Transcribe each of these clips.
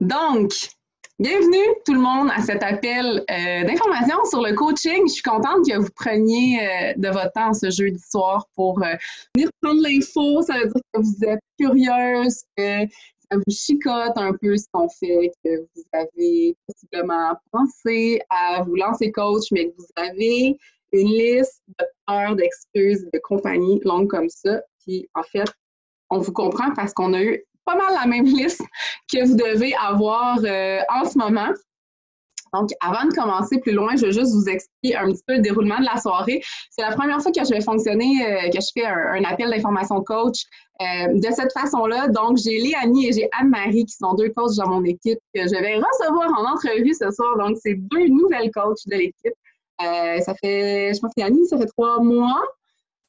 Donc, bienvenue tout le monde à cet appel d'information sur le coaching. Je suis contente que vous preniez de votre temps ce jeudi soir pour venir prendre l'info. Ça veut dire que vous êtes curieuse, que ça vous chicote un peu ce qu'on fait, que vous avez possiblement pensé à vous lancer coach, mais que vous avez une liste de peurs, d'excuses, de compagnie longue comme ça. Puis, en fait, on vous comprend parce qu'on a eu pas mal la même liste que vous devez avoir en ce moment. Donc, avant de commencer plus loin, je vais juste vous expliquer un petit peu le déroulement de la soirée. C'est la première fois que je vais fonctionner, que je fais un appel d'information coach de cette façon-là. Donc, j'ai Léanie et j'ai Anne-Marie qui sont deux coachs dans mon équipe que je vais recevoir en entrevue ce soir. Donc, c'est deux nouvelles coachs de l'équipe. Ça fait, je pense que Léanie, ça fait 3 mois.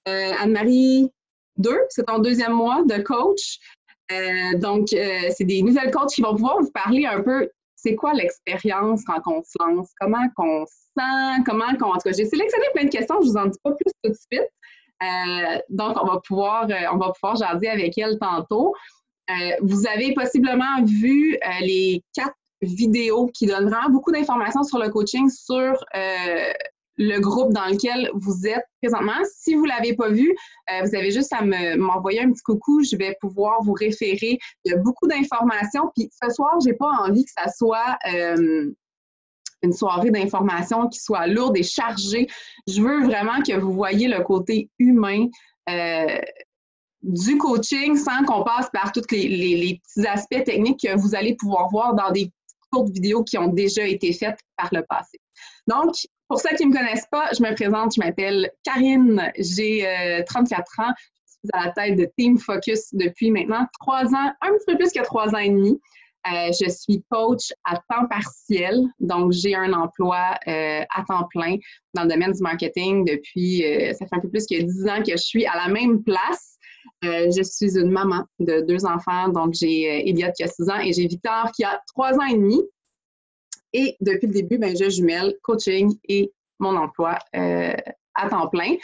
Anne-Marie, 2, c'est ton 2e mois de coach. Donc, c'est des nouvelles coachs qui vont pouvoir vous parler un peu, c'est quoi l'expérience quand on se lance, comment qu'on se sent, en tout cas, j'ai sélectionné plein de questions, je vous en dis pas plus tout de suite. Donc, on va pouvoir jaser avec elle tantôt. Vous avez possiblement vu les 4 vidéos qui donnent vraiment beaucoup d'informations sur le coaching sur le groupe dans lequel vous êtes présentement. Si vous ne l'avez pas vu, vous avez juste à m'envoyer un petit coucou. Je vais pouvoir vous référer. Il y a beaucoup d'informations. Puis ce soir, je n'ai pas envie que ça soit une soirée d'informations qui soit lourde et chargée. Je veux vraiment que vous voyez le côté humain du coaching sans qu'on passe par tous les petits aspects techniques que vous allez pouvoir voir dans des courtes vidéos qui ont déjà été faites par le passé. Donc, pour ceux qui ne me connaissent pas, je me présente, je m'appelle Karine, j'ai 34 ans, je suis à la tête de Team Focus depuis maintenant 3 ans, un petit peu plus que 3 ans et demi. Je suis coach à temps partiel, donc j'ai un emploi à temps plein dans le domaine du marketing depuis, ça fait un peu plus que 10 ans que je suis à la même place. Je suis une maman de 2 enfants, donc j'ai Elliot qui a 6 ans et j'ai Victor qui a 3 ans et demi. Et depuis le début, je jumelle coaching et mon emploi à temps plein.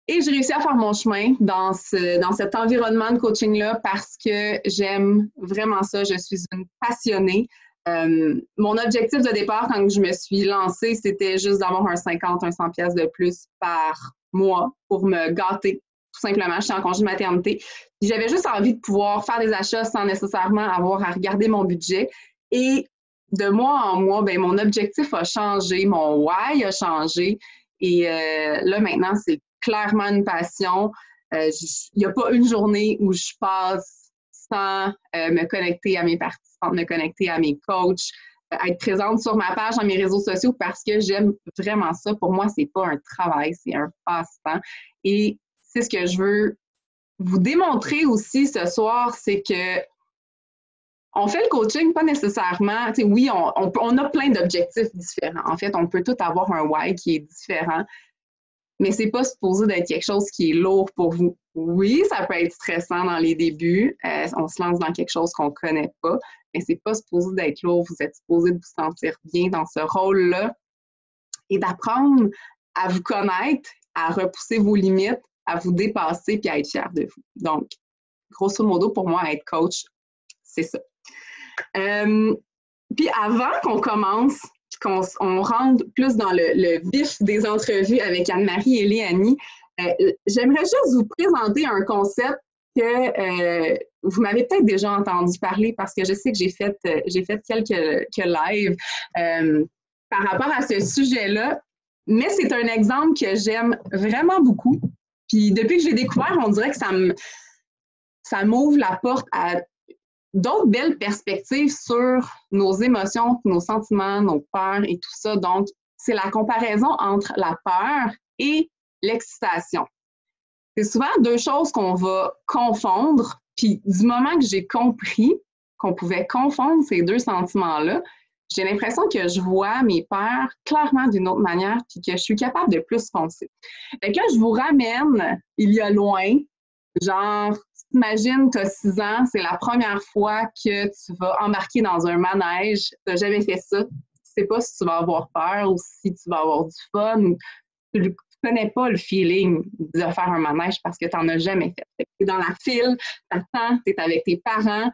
Et j'ai réussi à faire mon chemin dans cet environnement de coaching-là parce que j'aime vraiment ça. Je suis une passionnée. Mon objectif de départ, quand je me suis lancée, c'était juste d'avoir un 50, un 100 pièces de plus par mois pour me gâter. Tout simplement, je suis en congé de maternité. J'avais juste envie de pouvoir faire des achats sans nécessairement avoir à regarder mon budget. Et de mois en mois, mon objectif a changé, mon why a changé. Et là, maintenant, c'est clairement une passion. Il n'y a pas une journée où je passe sans me connecter à mes participants, me connecter à mes coachs, être présente sur ma page, dans mes réseaux sociaux parce que j'aime vraiment ça. Pour moi, c'est pas un travail, c'est un passe-temps. Et c'est ce que je veux vous démontrer aussi ce soir, c'est que on fait le coaching pas nécessairement, oui, on a plein d'objectifs différents. En fait, on peut tout avoir un why qui est différent, mais c'est pas supposé d'être quelque chose qui est lourd pour vous. Oui, ça peut être stressant dans les débuts. On se lance dans quelque chose qu'on connaît pas, mais c'est pas supposé d'être lourd. Vous êtes supposé de vous sentir bien dans ce rôle-là et d'apprendre à vous connaître, à repousser vos limites, à vous dépasser puis à être fier de vous. Donc, grosso modo, pour moi, être coach, c'est ça. Puis avant qu'on commence, qu'on rentre plus dans le vif des entrevues avec Anne-Marie et Léanie, j'aimerais juste vous présenter un concept que vous m'avez peut-être déjà entendu parler parce que je sais que j'ai fait quelques lives par rapport à ce sujet-là, mais c'est un exemple que j'aime vraiment beaucoup. Puis depuis que j'ai découvert, on dirait que ça m'ouvre la porte à d'autres belles perspectives sur nos émotions, nos sentiments, nos peurs et tout ça. Donc, c'est la comparaison entre la peur et l'excitation. C'est souvent 2 choses qu'on va confondre. Puis, du moment que j'ai compris qu'on pouvait confondre ces 2 sentiments-là, j'ai l'impression que je vois mes peurs clairement d'une autre manière puis que je suis capable de plus foncer. Fait que là, je vous ramène il y a loin, genre, imagine, tu as 6 ans, c'est la première fois que tu vas embarquer dans un manège, tu n'as jamais fait ça, tu ne sais pas si tu vas avoir peur ou si tu vas avoir du fun, tu ne connais pas le feeling de faire un manège parce que tu n'en as jamais fait. Tu es dans la file, tu attends, tu es avec tes parents,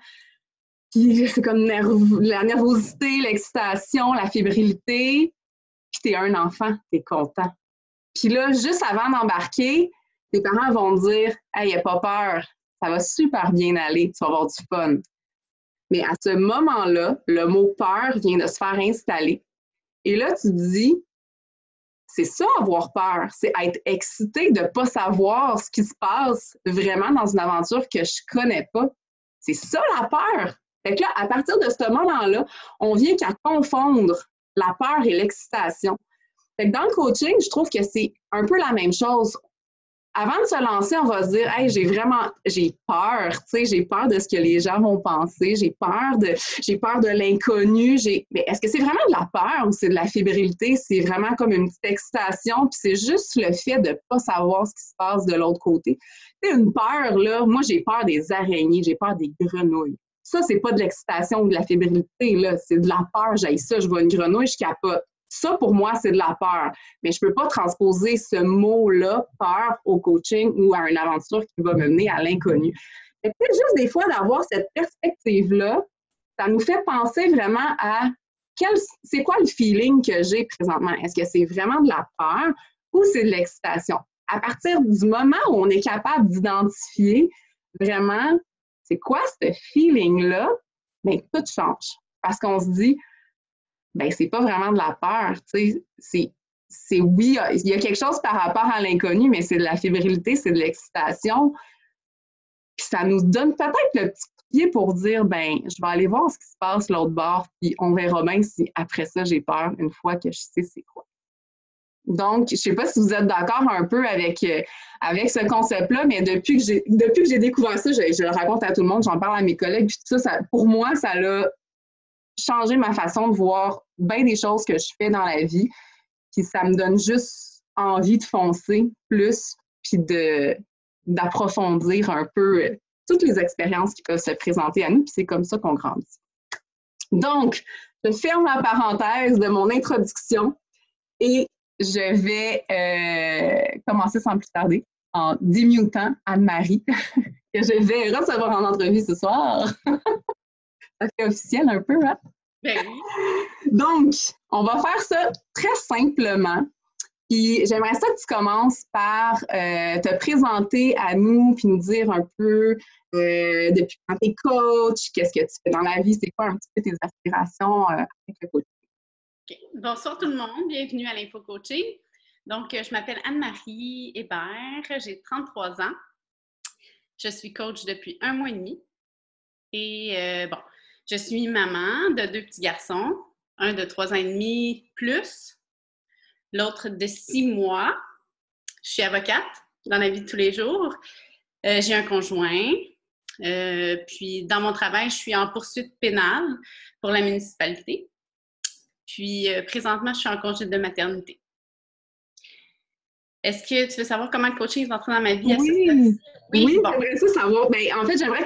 Puis c'est comme la nervosité, l'excitation, la fébrilité. Puis t'es un enfant, t'es content. Puis là, juste avant d'embarquer, tes parents vont dire « Hey, n'aie pas peur, ça va super bien aller, tu vas avoir du fun. » Mais à ce moment-là, le mot « peur » vient de se faire installer. Et là, tu te dis, c'est ça avoir peur, c'est être excité de ne pas savoir ce qui se passe vraiment dans une aventure que je ne connais pas. C'est ça la peur. Fait que là, à partir de ce moment-là, on vient qu'à confondre la peur et l'excitation. Fait que dans le coaching, je trouve que c'est un peu la même chose. Avant de se lancer, on va se dire, hey, j'ai peur, tu sais, j'ai peur de ce que les gens vont penser, j'ai peur de l'inconnu, mais est-ce que c'est vraiment de la peur ou c'est de la fébrilité? C'est vraiment comme une petite excitation, puis c'est juste le fait de ne pas savoir ce qui se passe de l'autre côté. C'est une peur, là, moi, j'ai peur des araignées, j'ai peur des grenouilles. Ça, c'est pas de l'excitation ou de la fébrilité, là, c'est de la peur, j'haïs ça, je vois une grenouille, je capote. Ça, pour moi, c'est de la peur. Mais je ne peux pas transposer ce mot-là, peur, au coaching ou à une aventure qui va me mener à l'inconnu. Peut-être juste des fois d'avoir cette perspective-là, ça nous fait penser vraiment à c'est quoi le feeling que j'ai présentement? Est-ce que c'est vraiment de la peur ou c'est de l'excitation? À partir du moment où on est capable d'identifier vraiment c'est quoi ce feeling-là, bien, tout change. Parce qu'on se dit, ben c'est pas vraiment de la peur, tu sais, c'est oui, il y a quelque chose par rapport à l'inconnu, mais c'est de la fébrilité, c'est de l'excitation. Puis ça nous donne peut-être le petit pied pour dire, ben je vais aller voir ce qui se passe l'autre bord, puis on verra bien si après ça j'ai peur une fois que je sais c'est quoi. Donc, je ne sais pas si vous êtes d'accord un peu avec ce concept-là, mais depuis que j'ai découvert ça, je le raconte à tout le monde, j'en parle à mes collègues, puis tout ça, pour moi, ça l'a changé ma façon de voir bien des choses que je fais dans la vie. Puis ça me donne juste envie de foncer plus, puis d'approfondir un peu toutes les expériences qui peuvent se présenter à nous, puis c'est comme ça qu'on grandit. Donc, je ferme la parenthèse de mon introduction et je vais commencer sans plus tarder en démutant Anne-Marie, que je vais recevoir en entrevue ce soir. Ça fait officiel un peu, hein? Ben oui. Donc, on va faire ça très simplement. Puis j'aimerais ça que tu commences par te présenter à nous, puis nous dire un peu depuis quand tu es coach, qu'est-ce que tu fais dans la vie, c'est quoi un petit peu tes aspirations avec le coaching. Okay. Bonsoir tout le monde, bienvenue à l'Info Coaching. Donc, je m'appelle Anne-Marie Hébert, j'ai 33 ans. Je suis coach depuis 1 mois et demi. Et bon, je suis maman de 2 petits garçons, un de 3 ans et demi plus, l'autre de 6 mois. Je suis avocate dans la vie de tous les jours. J'ai un conjoint. Puis, dans mon travail, je suis en poursuite pénale pour la municipalité. Puis, présentement, je suis en congé de maternité. Est-ce que tu veux savoir comment le coaching est entré dans ma vie à ce stade-ci? Oui, bon. J'aimerais ça savoir. Ben, en fait, j'aimerais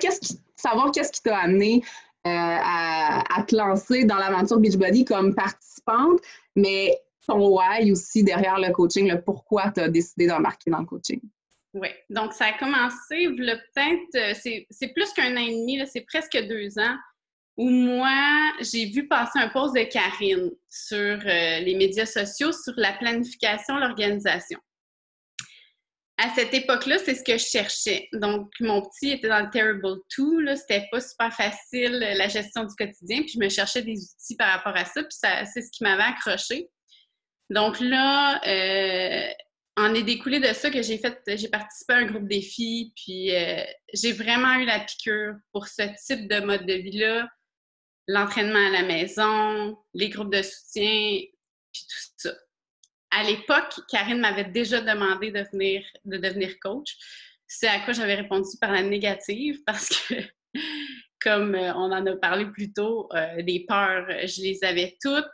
savoir qu'est-ce qui t'a amené à te lancer dans l'aventure Beachbody comme participante, mais ton why aussi derrière le coaching, le pourquoi tu as décidé d'embarquer dans le coaching. Oui, donc ça a commencé, peut-être, c'est plus qu'1 an et demi, là, c'est presque 2 ans, où moi, j'ai vu passer un post de Karine sur les médias sociaux sur la planification, l'organisation. À cette époque-là, c'est ce que je cherchais. Donc, mon petit était dans le Terrible 2, là, c'était pas super facile, la gestion du quotidien, puis je me cherchais des outils par rapport à ça, puis c'est ce qui m'avait accroché. Donc là, en est découlé de ça que j'ai participé à un groupe défi, puis j'ai vraiment eu la piqûre pour ce type de mode de vie-là, l'entraînement à la maison, les groupes de soutien, puis tout ça. À l'époque, Karine m'avait déjà demandé de devenir coach. C'est à quoi j'avais répondu par la négative parce que, comme on en a parlé plus tôt, les peurs, je les avais toutes.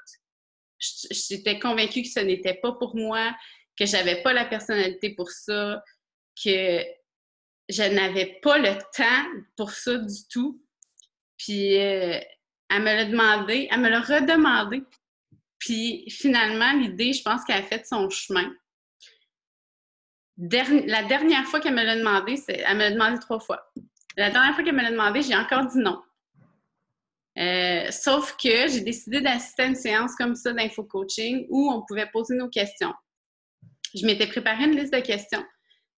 J'étais convaincue que ce n'était pas pour moi, que j'avais pas la personnalité pour ça, que je n'avais pas le temps pour ça du tout. Puis, elle me l'a redemandé. Puis finalement, l'idée, je pense qu'elle a fait son chemin. La dernière fois qu'elle me l'a demandé, elle me l'a demandé 3 fois. La dernière fois qu'elle me l'a demandé, j'ai encore dit non. Sauf que j'ai décidé d'assister à une séance comme ça d'info-coaching où on pouvait poser nos questions. Je m'étais préparé une liste de questions,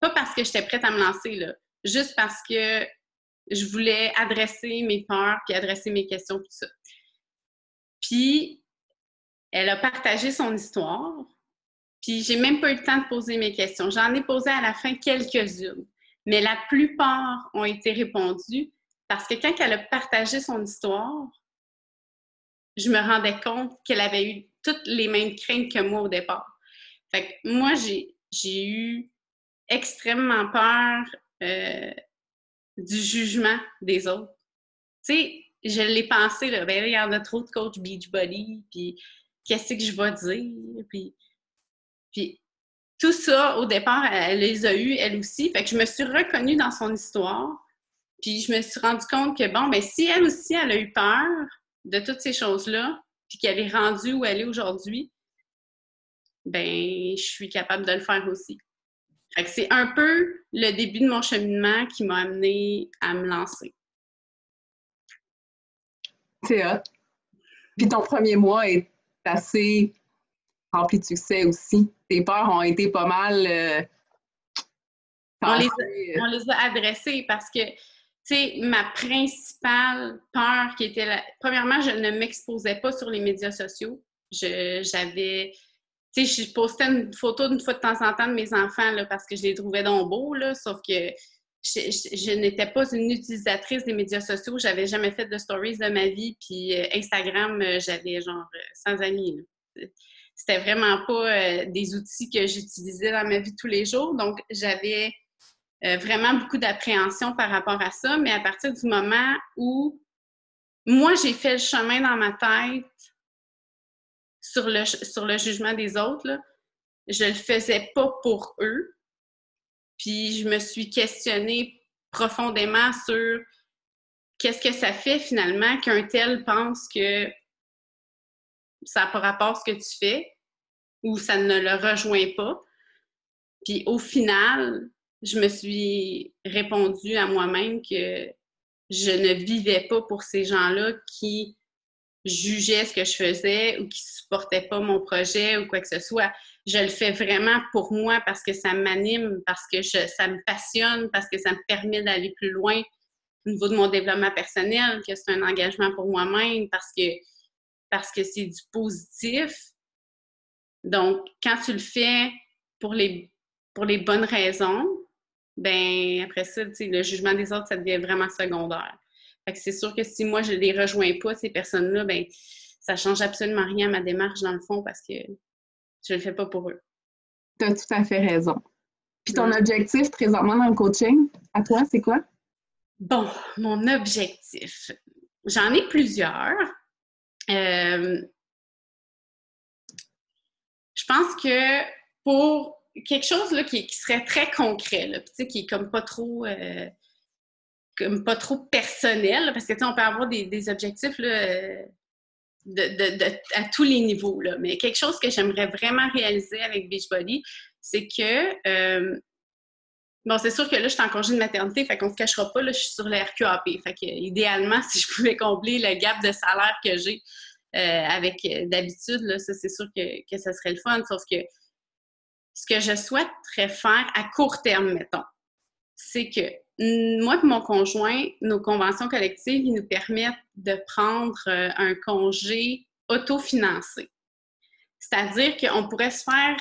pas parce que j'étais prête à me lancer, là, juste parce que je voulais adresser mes peurs puis adresser mes questions, tout ça. Puis, elle a partagé son histoire, puis j'ai même pas eu le temps de poser mes questions. J'en ai posé à la fin quelques-unes, mais la plupart ont été répondues parce que quand elle a partagé son histoire, je me rendais compte qu'elle avait eu toutes les mêmes craintes que moi au départ. Fait que moi, j'ai eu extrêmement peur du jugement des autres. Tu sais, je l'ai pensé, là, ben il y en a trop de coach Beachbody, puis qu'est-ce que je vais dire, puis tout ça, au départ, elle les a eues, elle aussi. Fait que je me suis reconnue dans son histoire, puis je me suis rendu compte que, bon, ben si elle aussi, elle a eu peur de toutes ces choses-là, puis qu'elle est rendue où elle est aujourd'hui, ben je suis capable de le faire aussi. Fait que c'est un peu le début de mon cheminement qui m'a amenée à me lancer. C'est hot. Puis ton premier mois est assez rempli de succès aussi. Tes peurs ont été pas mal... On les a adressées parce que, tu sais, ma principale peur qui était... Premièrement, je ne m'exposais pas sur les médias sociaux. J'avais... Tu sais, je postais une photo d'une fois de temps en temps de mes enfants là, parce que je les trouvais donc beaux, là, sauf que je n'étais pas une utilisatrice des médias sociaux. J'avais jamais fait de stories de ma vie. Puis Instagram, j'avais genre 100 amis. Là. C'était vraiment pas des outils que j'utilisais dans ma vie tous les jours. Donc, j'avais vraiment beaucoup d'appréhension par rapport à ça. Mais à partir du moment où moi, j'ai fait le chemin dans ma tête sur le jugement des autres, là, je le faisais pas pour eux. Puis je me suis questionnée profondément sur qu'est-ce que ça fait finalement qu'un tel pense que ça n'a pas rapport à ce que tu fais ou ça ne le rejoint pas. Puis au final, je me suis répondu à moi-même que je ne vivais pas pour ces gens-là qui jugeaient ce que je faisais ou qui ne supportaient pas mon projet ou quoi que ce soit. Je le fais vraiment pour moi parce que ça m'anime, parce que ça me passionne, parce que ça me permet d'aller plus loin au niveau de mon développement personnel, que c'est un engagement pour moi-même, parce que c'est du positif. Donc, quand tu le fais pour les bonnes raisons, ben après ça, tu sais, le jugement des autres, ça devient vraiment secondaire. Fait que c'est sûr que si moi, je les rejoins pas, ces personnes-là, ben ça change absolument rien à ma démarche, dans le fond, parce que je le fais pas pour eux. Tu as tout à fait raison. Puis ton objectif présentement dans le coaching, à toi, c'est quoi? Bon, mon objectif. J'en ai plusieurs. Je pense que pour quelque chose là, qui serait très concret, là, qui est comme pas trop personnel, là, parce que on peut avoir des objectifs là, à tous les niveaux, là. Mais quelque chose que j'aimerais vraiment réaliser avec Beachbody, c'est que bon, c'est sûr que là, je suis en congé de maternité, fait qu'on ne se cachera pas, là, je suis sur le RQAP. Fait que, idéalement, si je pouvais combler le gap de salaire que j'ai avec d'habitude, là, ça, c'est sûr que ça serait le fun. Sauf que ce que je souhaiterais faire à court terme, mettons, c'est que moi et mon conjoint, nos conventions collectives, ils nous permettent de prendre un congé autofinancé. C'est-à-dire qu'on pourrait se faire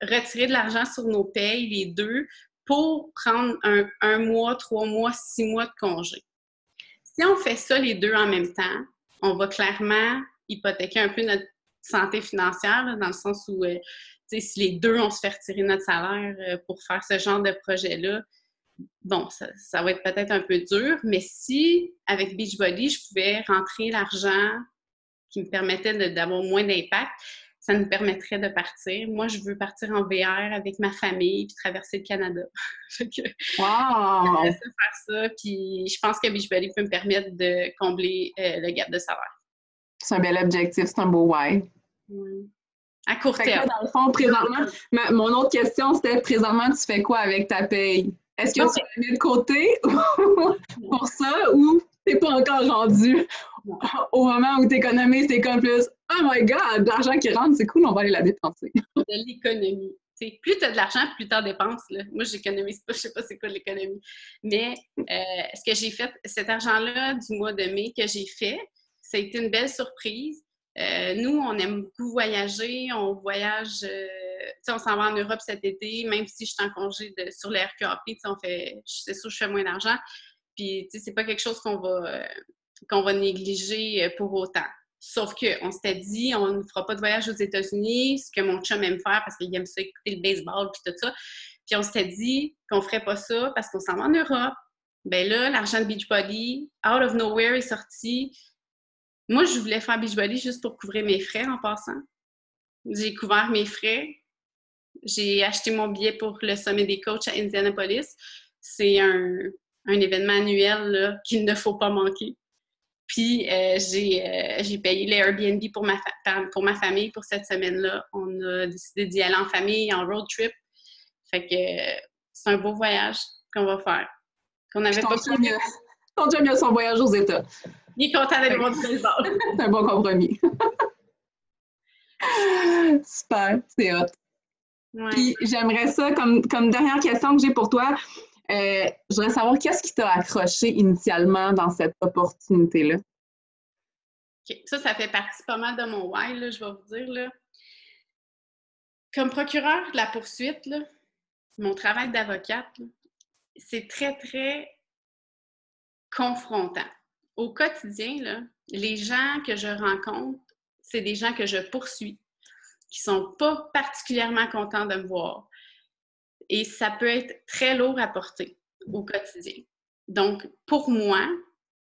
retirer de l'argent sur nos payes, les deux, pour prendre un mois, 3 mois, 6 mois de congé. Si on fait ça les deux en même temps, on va clairement hypothéquer un peu notre santé financière, là, dans le sens où si les deux, on se fait retirer notre salaire pour faire ce genre de projet-là, bon, ça va être peut-être un peu dur, mais si, avec Beachbody, je pouvais rentrer l'argent qui me permettait d'avoir moins d'impact, ça nous permettrait de partir. Moi, je veux partir en VR avec ma famille puis traverser le Canada. Wow! J'aimerais faire ça, puis je pense que Beachbody peut me permettre de combler le gap de salaire. C'est un bel objectif, c'est un beau why. À court terme. Dans le fond, présentement, mon autre question, c'était présentement, tu fais quoi avec ta paye? Est-ce que tu l'as mis de côté pour ça ou t'es pas encore rendu Non. au moment où t'économises, t'es comme plus « Oh my God, de l'argent qui rentre, c'est cool, on va aller la dépenser. » De l'économie. T'sais, plus tu as de l'argent, plus tu en dépenses. Là. Moi, j'économise pas, je sais pas c'est quoi l'économie. Mais ce que j'ai fait, cet argent-là du mois de mai que j'ai fait, ça a été une belle surprise. Nous, on aime beaucoup voyager. On voyage, on s'en va en Europe cet été, même si je suis en congé sur le RQAP, c'est sûr que je fais moins d'argent. Puis, c'est pas quelque chose qu'on va négliger pour autant. Sauf qu'on s'était dit, on ne fera pas de voyage aux États-Unis, ce que mon chum aime faire parce qu'il aime ça écouter le baseball puis tout ça. Puis on s'était dit qu'on ne ferait pas ça parce qu'on s'en va en Europe. Ben là, l'argent de Beachbody, out of nowhere, est sorti. Moi, je voulais faire Beachbody juste pour couvrir mes frais en passant. J'ai couvert mes frais. J'ai acheté mon billet pour le sommet des coachs à Indianapolis. C'est un événement annuel là, qu'il ne faut pas manquer. Puis, j'ai payé les Airbnb pour ma famille pour cette semaine-là. On a décidé d'y aller en famille, en road trip. Fait que c'est un beau voyage qu'on va faire. Qu'on avait pas prévu. Ton chum a son voyage aux États. Il est content d'aller voir du baseball. C'est un bon compromis. Super, c'est hot. Ouais. Puis, j'aimerais ça, comme dernière question que j'ai pour toi, je voudrais savoir qu'est-ce qui t'a accroché initialement dans cette opportunité-là? Okay. Ça fait partie pas mal de mon why, là, je vais vous dire. Là. Comme procureur de la poursuite, là, mon travail d'avocate, là, c'est très, très confrontant. Au quotidien, là, les gens que je rencontre, c'est des gens que je poursuis, qui ne sont pas particulièrement contents de me voir. Et ça peut être très lourd à porter au quotidien. Donc, pour moi,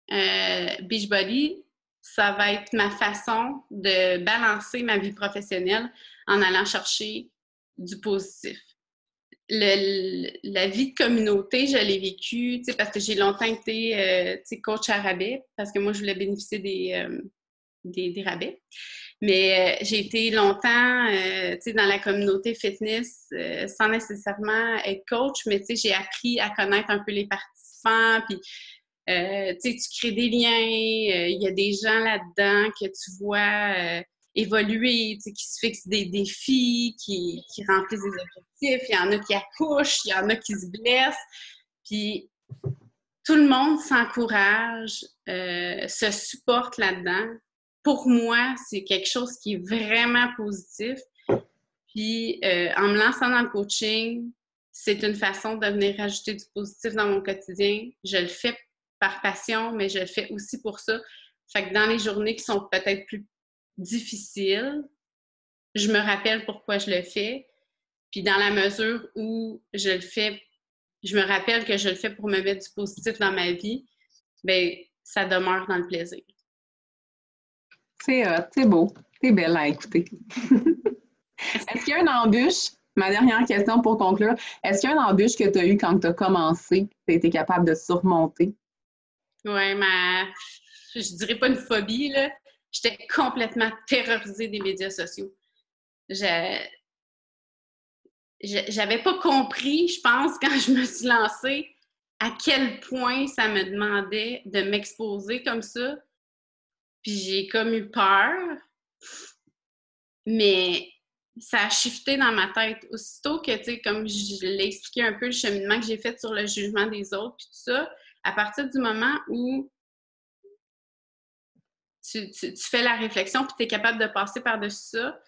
Beachbody, ça va être ma façon de balancer ma vie professionnelle en allant chercher du positif. La vie de communauté, je l'ai vécue, parce que j'ai longtemps été coach à rabais, parce que moi, je voulais bénéficier des rabais. Mais j'ai été longtemps dans la communauté fitness sans nécessairement être coach, mais j'ai appris à connaître un peu les participants, puis tu crées des liens, il y a des gens là-dedans que tu vois évoluer, qui se fixent des défis, qui remplissent des objectifs, il y en a qui accouchent, il y en a qui se blessent, puis tout le monde s'encourage, se supporte là-dedans. Pour moi, c'est quelque chose qui est vraiment positif. Puis, en me lançant dans le coaching, c'est une façon de venir rajouter du positif dans mon quotidien. Je le fais par passion, mais je le fais aussi pour ça. Fait que dans les journées qui sont peut-être plus difficiles, je me rappelle pourquoi je le fais. Puis, dans la mesure où je le fais, je me rappelle que je le fais pour me mettre du positif dans ma vie, bien, ça demeure dans le plaisir. C'est beau. C'est belle à écouter. Est-ce qu'il y a une embûche? Ma dernière question pour conclure. Est-ce qu'il y a une embûche que tu as eue quand tu as commencé, que tu as été capable de surmonter? Oui, je dirais pas une phobie, là. J'étais complètement terrorisée des médias sociaux. J'avais pas compris, je pense, quand je me suis lancée, à quel point ça me demandait de m'exposer comme ça. Puis j'ai comme eu peur, mais ça a shifté dans ma tête. Aussitôt que, tu sais, comme je l'ai expliqué un peu, le cheminement que j'ai fait sur le jugement des autres, puis tout ça, à partir du moment où tu fais la réflexion puis tu es capable de passer par-dessus ça,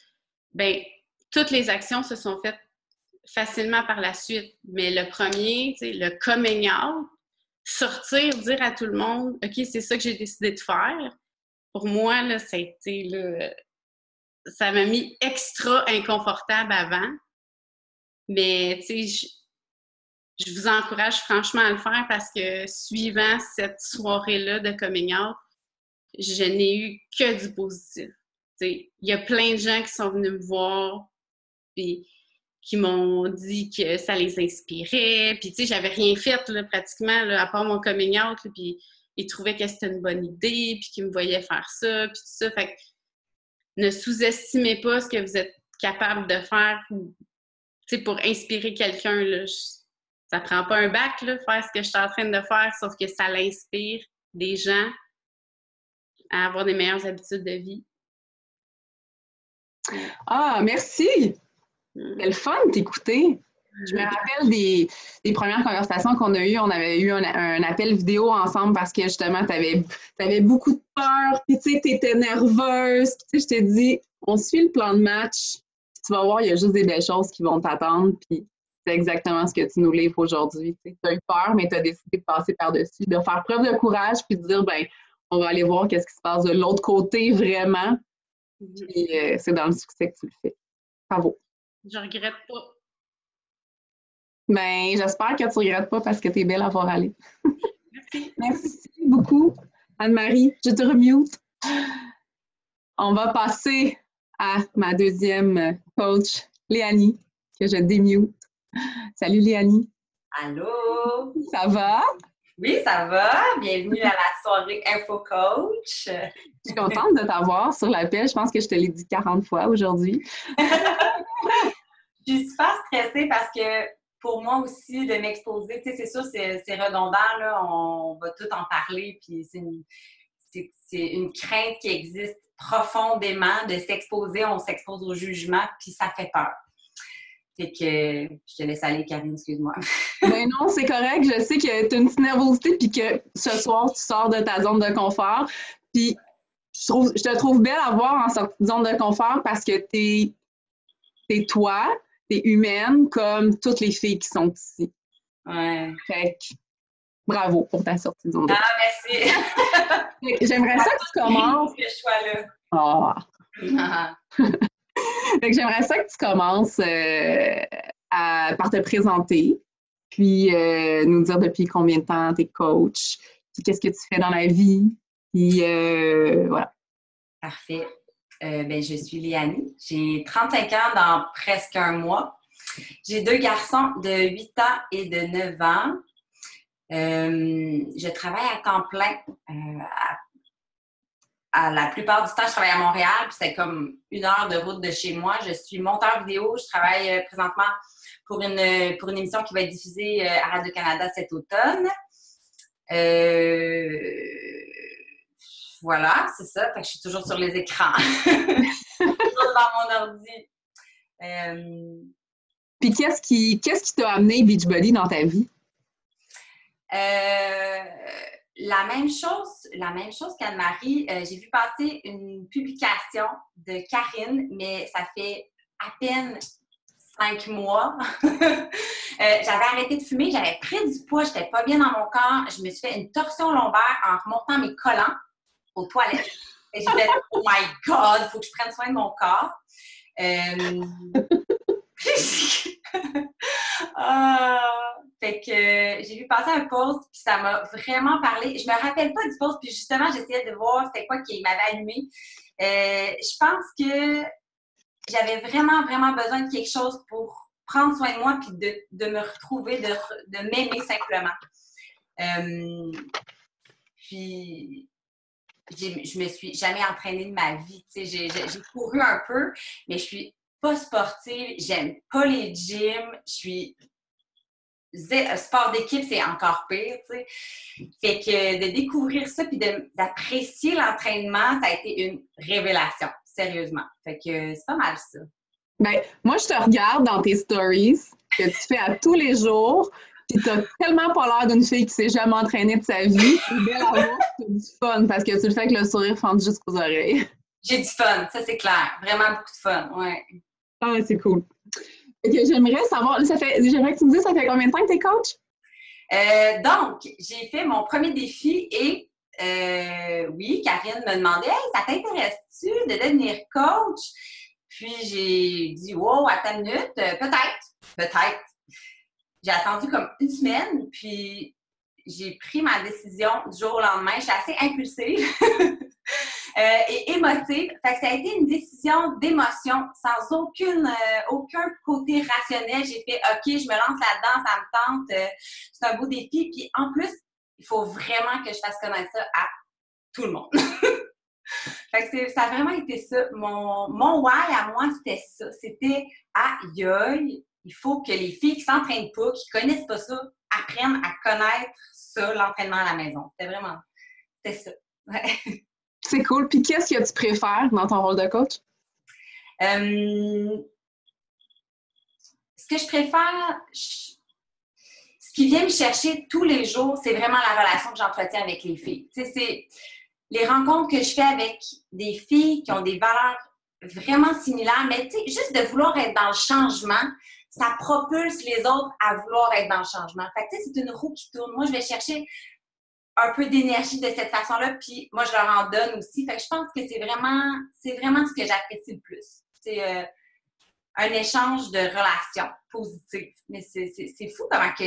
bien, toutes les actions se sont faites facilement par la suite. Mais le premier, tu sais, le coming out, sortir, dire à tout le monde, OK, c'est ça que j'ai décidé de faire. Pour moi, là, ça m'a mis extra inconfortable avant. Mais, tu sais, je vous encourage franchement à le faire parce que suivant cette soirée-là de coming out, je n'ai eu que du positif. Il y a plein de gens qui sont venus me voir puis qui m'ont dit que ça les inspirait. Puis, tu sais, j'avais rien fait là, pratiquement, là, à part mon coming out. Là, puis, ils trouvaient que c'était une bonne idée, puis qu'ils me voyaient faire ça, puis tout ça. Fait que ne sous-estimez pas ce que vous êtes capable de faire pour inspirer quelqu'un. Là, ça prend pas un bac, là, faire ce que je suis en train de faire, sauf que ça l'inspire des gens à avoir des meilleures habitudes de vie. Ah, merci! C'est le fun de t'écouter. Je me rappelle des premières conversations qu'on a eues. On avait eu un appel vidéo ensemble parce que justement, tu avais beaucoup de peur, puis tu sais, tu étais nerveuse. Puis, tu sais, je t'ai dit, on suit le plan de match, puis tu vas voir, il y a juste des belles choses qui vont t'attendre. Puis c'est exactement ce que tu nous livres aujourd'hui. Tu as eu peur, mais tu as décidé de passer par-dessus, de faire preuve de courage, puis de dire, ben, on va aller voir qu'est-ce qui se passe de l'autre côté vraiment. Puis c'est dans le succès que tu le fais. Bravo. Je regrette pas. Ben, j'espère que tu ne regrettes pas parce que tu es belle à voir aller. Merci. Merci beaucoup, Anne-Marie. Je te remute. On va passer à ma deuxième coach, Léanie, que je démute. Salut, Léanie. Allô? Ça va? Oui, ça va. Bienvenue à la soirée Info Coach. Je suis contente de t'avoir sur l'appel. Je pense que je te l'ai dit 40 fois aujourd'hui. Je suis super stressée parce que pour moi aussi, de m'exposer, tu sais, c'est sûr, c'est redondant, là, on va tout en parler, puis c'est une crainte qui existe profondément de s'exposer, on s'expose au jugement, puis ça fait peur. Fait que je te laisse aller, Karine, excuse-moi. Ben non, c'est correct. Je sais que tu as une petite nervosité, puis que ce soir, tu sors de ta zone de confort. Puis je te trouve belle à voir en sortie de zone de confort parce que t'es toi, t'es humaine comme toutes les filles qui sont ici. Ouais. Fait que, bravo pour ta sortie de zone de confort. Ah, merci. J'aimerais ça que tu commences. Que je sois là. Ah. Fait que j'aimerais ça que tu commences par te présenter, puis nous dire depuis combien de temps tu es coach, puis qu'est-ce que tu fais dans la vie, puis voilà. Parfait. Ben, je suis Léanie. J'ai 35 ans dans presque un mois. J'ai 2 garçons de 8 ans et de 9 ans. Je travaille à temps plein. La plupart du temps, je travaille à Montréal, puis c'est comme 1 heure de route de chez moi. Je suis monteur vidéo. Je travaille présentement pour une émission qui va être diffusée à Radio-Canada cet automne. Voilà, c'est ça. Fait que je suis toujours sur les écrans. Toujours dans mon ordi. Puis qu'est-ce qui t'a amené Beachbody dans ta vie? La même chose qu'Anne-Marie. J'ai vu passer une publication de Karine, mais ça fait à peine 5 mois. J'avais arrêté de fumer, j'avais pris du poids, j'étais pas bien dans mon corps. Je me suis fait une torsion lombaire en remontant mes collants aux toilettes. Et j'ai fait « Oh my God, il faut que je prenne soin de mon corps. » Fait que j'ai vu passer un post, puis ça m'a vraiment parlé. Je me rappelle pas du post, puis justement, j'essayais de voir c'était quoi qui m'avait allumé. Je pense que j'avais vraiment, vraiment besoin de quelque chose pour prendre soin de moi, puis de me retrouver, de m'aimer simplement. Puis je me suis jamais entraînée de ma vie. J'ai couru un peu, mais je suis pas sportive, j'aime pas les gyms, je suis sport d'équipe, c'est encore pire, tu sais. Fait que de découvrir ça puis d'apprécier l'entraînement, ça a été une révélation, sérieusement. Fait que c'est pas mal ça. Ben, moi, je te regarde dans tes stories que tu fais à tous les jours, puis t'as tellement pas l'air d'une fille qui s'est jamais entraînée de sa vie. C'est belle à voir, t'as du fun parce que tu le fais avec le sourire fendu jusqu'aux oreilles. J'ai du fun, ça c'est clair. Vraiment beaucoup de fun, ouais. Ah, c'est cool. J'aimerais savoir, j'aimerais que tu me dises, ça fait combien de temps que tu es coach? Donc, j'ai fait mon premier défi et oui, Karine me demandait « Hey, ça t'intéresse-tu de devenir coach? » Puis j'ai dit « Wow, attends une minute, peut-être. » J'ai attendu comme 1 semaine, puis j'ai pris ma décision du jour au lendemain. Je suis assez impulsive. Et émotive. Fait que ça a été une décision d'émotion, sans aucun côté rationnel. J'ai fait « OK, je me lance là-dedans, ça me tente, c'est un beau défi. » Puis en plus, il faut vraiment que je fasse connaître ça à tout le monde. Fait que ça a vraiment été ça. Mon why à moi, c'était ça. C'était « Aïe, aïe, il faut que les filles qui s'entraînent pas, qui connaissent pas ça, apprennent à connaître ça, l'entraînement à la maison. » C'était vraiment c'est ça. Ouais. C'est cool. Puis qu'est-ce que tu préfères dans ton rôle de coach? Ce que je préfère, ce qui vient me chercher tous les jours, c'est vraiment la relation que j'entretiens avec les filles. Tu sais, c'est les rencontres que je fais avec des filles qui ont des valeurs vraiment similaires, mais tu sais, juste de vouloir être dans le changement, ça propulse les autres à vouloir être dans le changement. Fait que tu sais, c'est une roue qui tourne. Moi, je vais chercher un peu d'énergie de cette façon-là, puis moi, je leur en donne aussi. Fait que je pense que c'est vraiment ce que j'apprécie le plus. C'est un échange de relations positives. Mais c'est fou comment que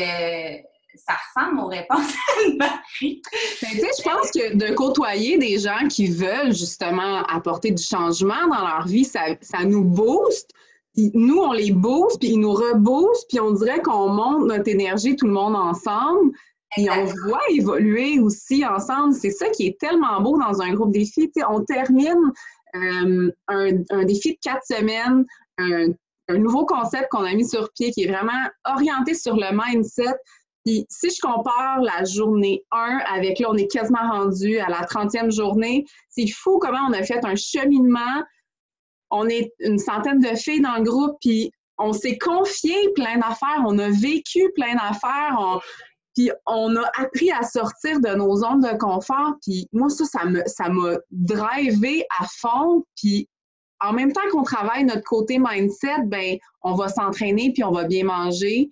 ça ressemble aux réponses à Marie. Ben, tu sais, je pense que de côtoyer des gens qui veulent justement apporter du changement dans leur vie, ça nous booste. Puis nous, on les booste, puis ils nous reboostent, puis on dirait qu'on monte notre énergie tout le monde ensemble. Puis on voit évoluer aussi ensemble. C'est ça qui est tellement beau dans un groupe défi. Tu sais, on termine un défi de 4 semaines, un nouveau concept qu'on a mis sur pied qui est vraiment orienté sur le mindset. Puis si je compare la journée 1 avec, là, on est quasiment rendu à la 30e journée, c'est fou comment on a fait un cheminement. On est une centaine de filles dans le groupe, puis on s'est confié plein d'affaires, on a vécu plein d'affaires, puis on a appris à sortir de nos zones de confort. Puis moi, ça m'a drivé à fond. Puis en même temps qu'on travaille notre côté mindset, ben on va s'entraîner puis on va bien manger.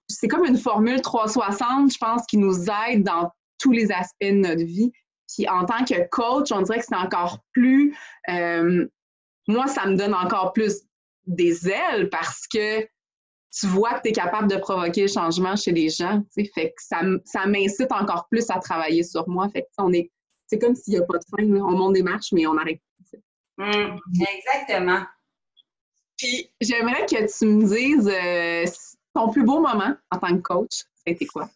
C'est comme une formule 360, je pense, qui nous aide dans tous les aspects de notre vie. Puis en tant que coach, on dirait que c'est encore plus... moi, ça me donne encore plus des ailes parce que tu vois que tu es capable de provoquer le changement chez les gens. T'sais. Fait que ça m'incite encore plus à travailler sur moi. Fait que c'est comme s'il n'y a pas de fin. Là. On monte des marches, mais on arrête. Exactement. Puis j'aimerais que tu me dises ton plus beau moment en tant que coach. Ça a été quoi?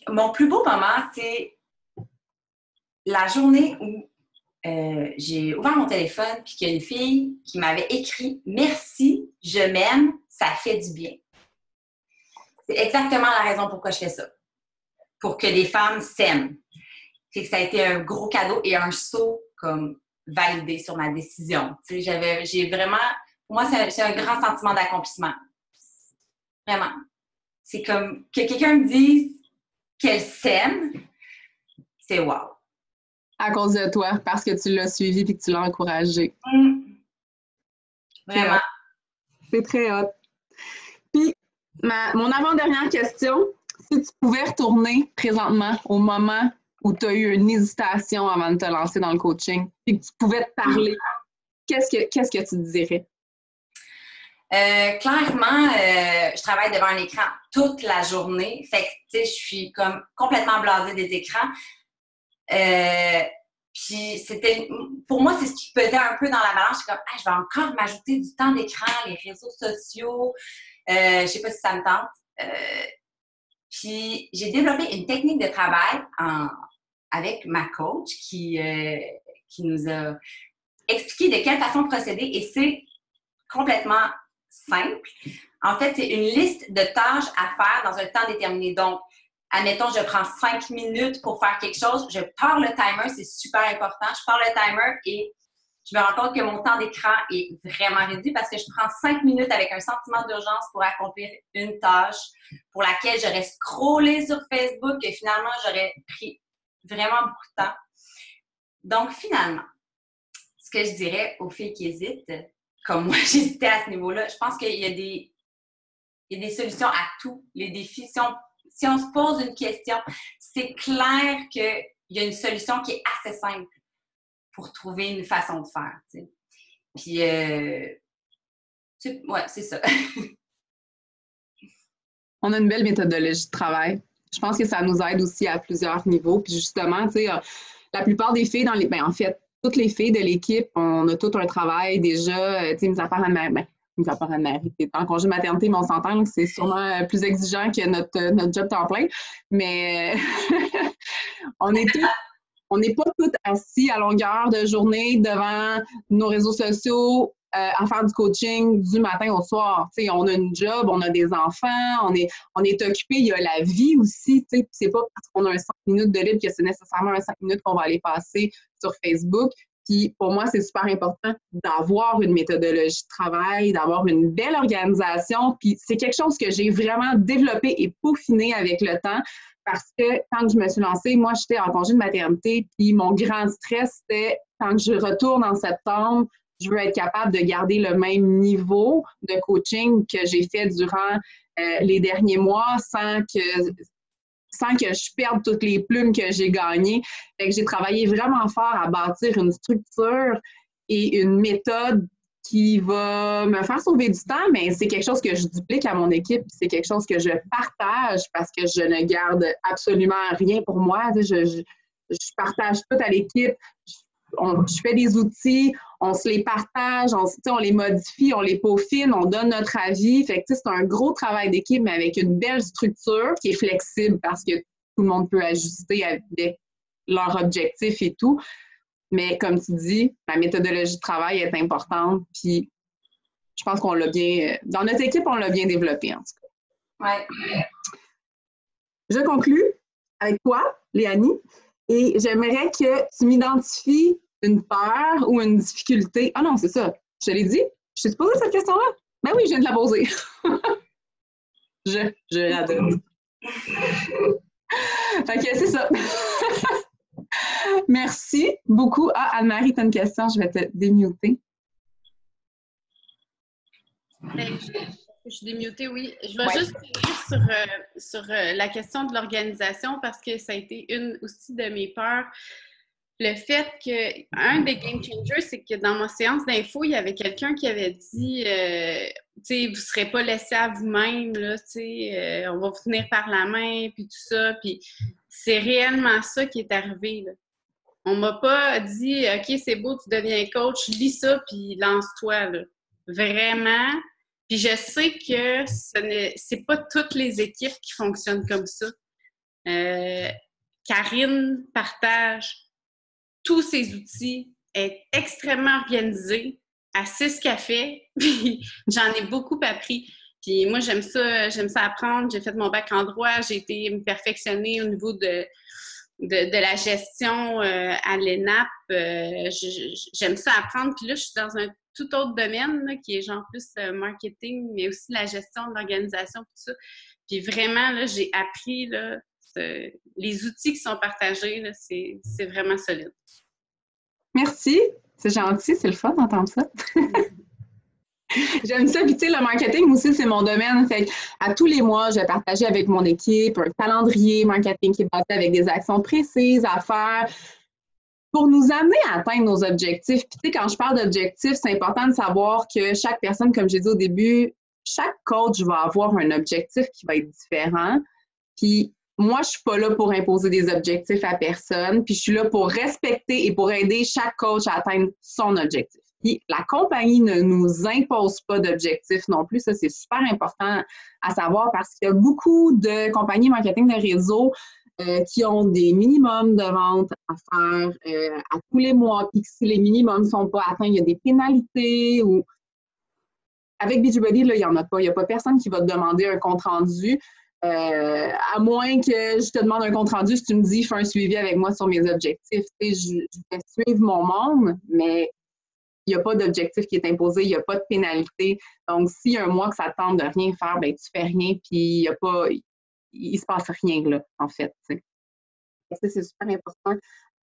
Mon plus beau moment, c'est la journée où j'ai ouvert mon téléphone puis qu'il y a une fille qui m'avait écrit « Merci, je m'aime, ça fait du bien ». C'est exactement la raison pourquoi je fais ça. Pour que les femmes s'aiment. C'est que ça a été un gros cadeau et un saut comme validé sur ma décision. Tu sais, j'ai vraiment... Pour moi, c'est un grand sentiment d'accomplissement. Vraiment. C'est comme que quelqu'un me dise qu'elle s'aime, c'est wow. À cause de toi, parce que tu l'as suivi et que tu l'as encouragé. Vraiment. C'est très hot. Puis, mon avant-dernière question, si tu pouvais retourner présentement au moment où tu as eu une hésitation avant de te lancer dans le coaching et que tu pouvais te parler, qu'est-ce que tu te dirais? Clairement, je travaille devant un écran toute la journée. Fait que, tu sais, je suis comme complètement blasée des écrans. Puis pour moi, c'est ce qui pesait un peu dans la balance. Je suis comme, je vais encore m'ajouter du temps d'écran, les réseaux sociaux. Je sais pas si ça me tente. Puis j'ai développé une technique de travail avec ma coach qui nous a expliqué de quelle façon procéder et c'est complètement simple. En fait, c'est une liste de tâches à faire dans un temps déterminé. Donc, admettons, je prends 5 minutes pour faire quelque chose, je pars le timer, c'est super important. Je pars le timer et je me rends compte que mon temps d'écran est vraiment réduit parce que je prends 5 minutes avec un sentiment d'urgence pour accomplir une tâche pour laquelle j'aurais scrollé sur Facebook et finalement, j'aurais pris vraiment beaucoup de temps. Donc, finalement, ce que je dirais aux filles qui hésitent, comme moi, j'hésitais à ce niveau-là, je pense qu'il y a des solutions à tous les défis. Si on se pose une question, c'est clair qu'il y a une solution qui est assez simple pour trouver une façon de faire. Tu sais. Puis, ouais, c'est ça. On a une belle méthodologie de travail. Je pense que ça nous aide aussi à plusieurs niveaux. Puis justement, tu sais, la plupart des filles en fait, toutes les filles de l'équipe, on a tout un travail déjà, tu sais, mis à part Anne-Marie. T'es en congé maternité, mais on s'entend que c'est sûrement plus exigeant que notre job temps plein. Mais on n'est pas toutes assis à longueur de journée devant nos réseaux sociaux à faire du coaching du matin au soir. Tu sais, on a une job, on a des enfants, on est occupé, il y a la vie aussi. Tu sais, c'est pas parce qu'on a un 5 minutes de libre que c'est nécessairement un 5 minutes qu'on va aller passer sur Facebook. Puis pour moi, c'est super important d'avoir une méthodologie de travail, d'avoir une belle organisation. Puis c'est quelque chose que j'ai vraiment développé et peaufiné avec le temps. Parce que quand je me suis lancée, moi, j'étais en congé de maternité, puis mon grand stress, c'était quand je retourne en septembre, je veux être capable de garder le même niveau de coaching que j'ai fait durant les derniers mois sans que je perde toutes les plumes que j'ai gagnées. Fait que j'ai travaillé vraiment fort à bâtir une structure et une méthode qui va me faire sauver du temps, mais c'est quelque chose que je duplique à mon équipe, c'est quelque chose que je partage parce que je ne garde absolument rien pour moi. Je partage tout à l'équipe, je fais des outils, on se les partage, on les modifie, on les peaufine, on donne notre avis. Fait que c'est un gros travail d'équipe, mais avec une belle structure qui est flexible parce que tout le monde peut ajuster avec leur objectif et tout. Mais comme tu dis, la méthodologie de travail est importante, puis je pense qu'on l'a bien... Dans notre équipe, on l'a bien développé, en tout cas. Ouais. Je conclue avec toi, Léanie, et j'aimerais que tu m'identifies une peur ou une difficulté. Ah non, c'est ça. Je te l'ai dit? Je t'ai posé cette question-là? Ben oui, je viens de la poser. je radote. Fait que c'est ça. Merci beaucoup. Ah, Anne-Marie, tu as une question, je vais te démuter. Je suis démutée, oui. Je vais juste finir sur la question de l'organisation parce que ça a été une aussi de mes peurs. Le fait que, un des game changers, c'est que dans ma séance d'info, il y avait quelqu'un qui avait dit, tu sais, vous ne serez pas laissé à vous-même, là, tu sais, on va vous tenir par la main, puis tout ça. Puis c'est réellement ça qui est arrivé, là. On m'a pas dit, OK, c'est beau, tu deviens coach, lis ça, puis lance-toi, là. Vraiment. Puis je sais que c'est pas toutes les équipes qui fonctionnent comme ça. Karine partage tous ses outils, est extrêmement organisée, elle sait ce qu'elle fait, puis j'en ai beaucoup appris. Puis moi, j'aime ça apprendre. J'ai fait mon bac en droit, j'ai été me perfectionner au niveau de la gestion à l'ENAP. J'aime ça apprendre. Puis là, je suis dans un tout autre domaine là, qui est genre plus marketing, mais aussi la gestion de l'organisation, tout ça. Puis vraiment, là, j'ai appris là, les outils qui sont partagés, là, c'est vraiment solide. Merci. C'est gentil, c'est le fun d'entendre ça. J'aime ça. Puis, tu sais, le marketing aussi, c'est mon domaine. Fait à tous les mois, je vais partager avec mon équipe un calendrier marketing qui est basé avec des actions précises à faire pour nous amener à atteindre nos objectifs. Puis, tu sais, quand je parle d'objectifs, c'est important de savoir que chaque personne, comme j'ai dit au début, chaque coach va avoir un objectif qui va être différent. Puis, moi, je suis pas là pour imposer des objectifs à personne. Puis, je suis là pour respecter et pour aider chaque coach à atteindre son objectif. Puis, la compagnie ne nous impose pas d'objectifs non plus. Ça, c'est super important à savoir parce qu'il y a beaucoup de compagnies marketing de réseau qui ont des minimums de ventes à faire à tous les mois. Puis, si les minimums ne sont pas atteints, il y a des pénalités ou... Avec Beachbody, là, il n'y en a pas. Il n'y a pas personne qui va te demander un compte-rendu. À moins que je te demande un compte-rendu, si tu me dis, fais un suivi avec moi sur mes objectifs. Je vais suivre mon monde, mais il n'y a pas d'objectif qui est imposé, il n'y a pas de pénalité. Donc, s'il y a un mois que ça tente de rien faire, ben tu fais rien, puis il se passe rien, là, en fait. T'sais. C'est super important